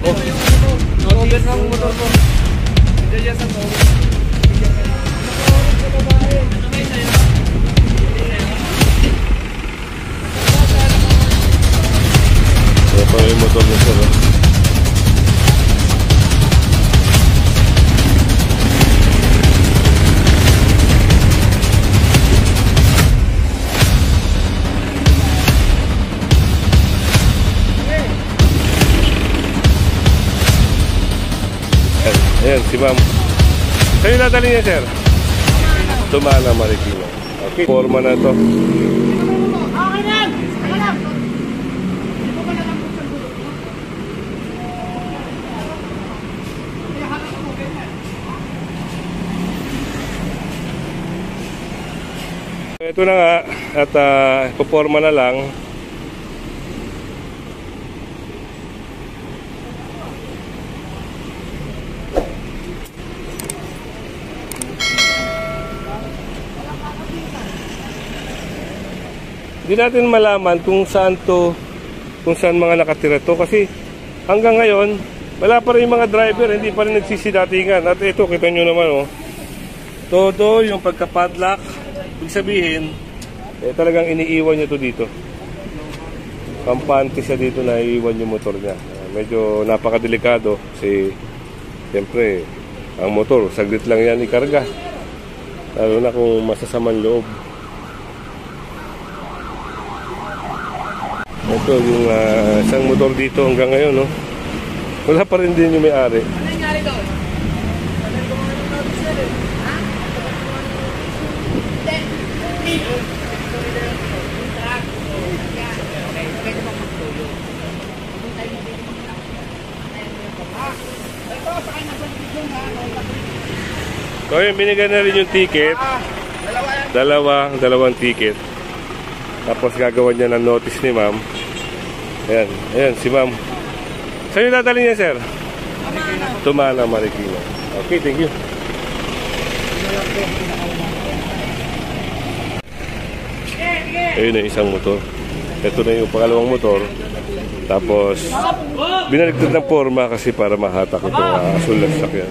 Over ng motor ko. Hindi dyan sa over. Ito yung motor niya sir. Ayan, si ma'am. Saan yung dadali niya, sir? Tumana, Marikina. Okay, forma na to. Okay na! Okay na! Ito na nga, at ipoforma na lang. Hindi natin malaman kung saan to, kung saan mga nakatira to kasi hanggang ngayon wala pa rin yung mga driver, hindi pa rin nagsisidatingan. At ito, kita nyo naman todo yung pagka-padlock, ibig sabihin talagang iniiwan nyo to dito. Kampante siya dito na iiwan yung motor niya. Medyo napakadelikado kasi siyempre ang motor saglit lang yan ikarga, lalo na kung masasamang loob. Ito yung isang motor dito hanggang ngayon, no? Wala pa rin din yung may-ari. Ano nangyari doon? So yun, binigyan na rin yung ticket. Dalawang ticket. Tapos gagawa niya ng notice ni ma'am. Ayan, si ma'am. Saan yung dadali niya, sir? Tumana, Marikina. Okay, thank you. Ayun na isang motor. Ito na yung pangalawang motor. Tapos binaliktad ng forma kasi para mahatak itong asul na sasakyan.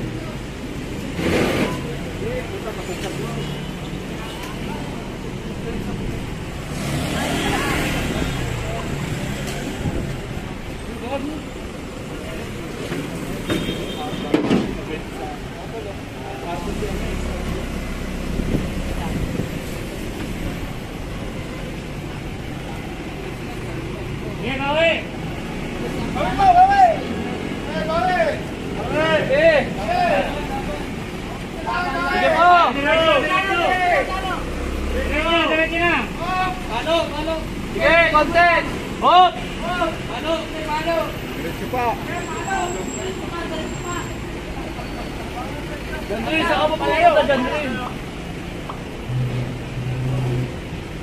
Gandrin, saan ka pa pumunta, Gandrin?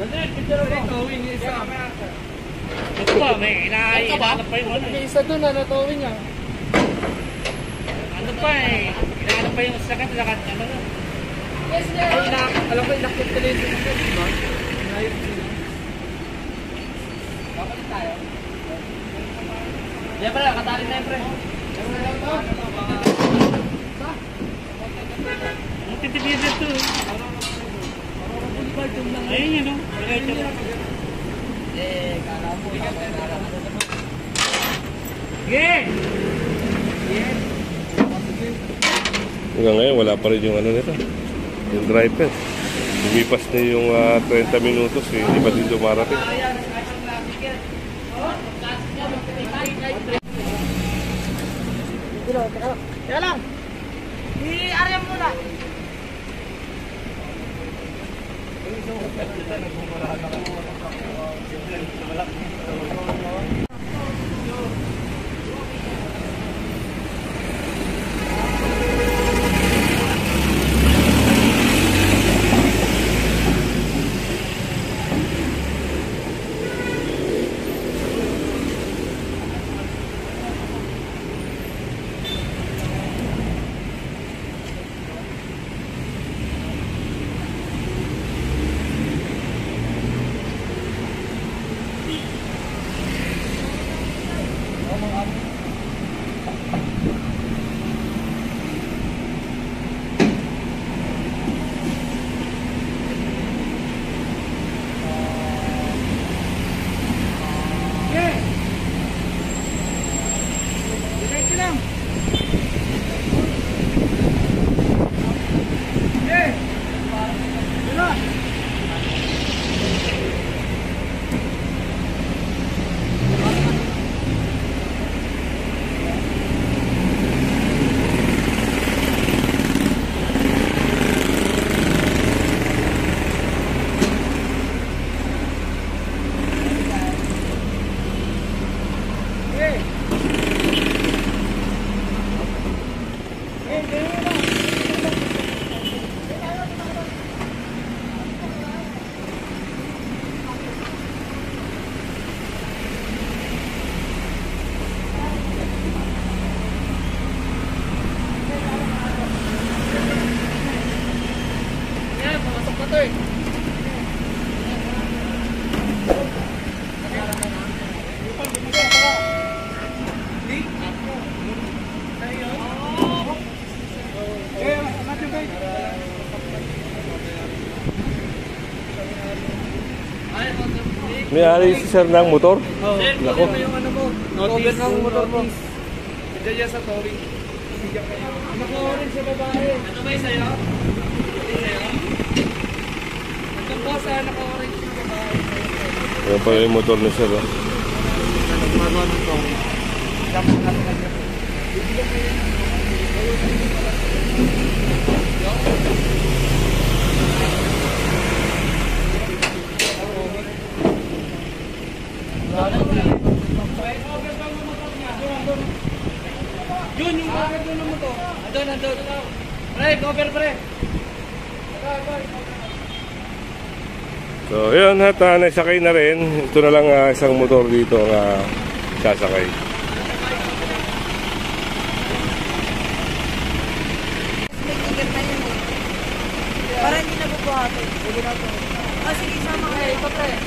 Gandrin, picture ako. Towing niya isa. Ito ba, may inahanap pa yung ano. May isa doon na natowing niya. Ano pa inahanap pa yung sakit, lakat ano na. Yes, sir. Alam ko, inakit ka rin sa sakit, diba? Inayot sila. Bakit tayo? Diyan pala, katali na yun, pre. Titipid ito. Ayun yun, no? Kala mo. Hanggang ngayon, wala pa rin yung ano nito. Yung driver. Lumipas na yung 30 minutos. Hindi pa din dumarating. Teka lang. I-area mo muna. May-ari si sir ng motor. Oh. Sir, Nako. mo yung ano mo. Cover ng motor mo. Diyan sa towing. Naka-orange sa babae. Ano ba yung sa'yo? Ito po sa naka-orange sa babae. Yan pala yung motor ni sir. Oh. Yun, yung cover doon naman to. Andun. Pre, cover pre. So, yun at nagsakay na rin. Ito na lang isang motor dito ang sasakay. May ticket na yun eh. Para hindi na bubuhatin. Sige na to. Sige, sama kayo. Ito pre.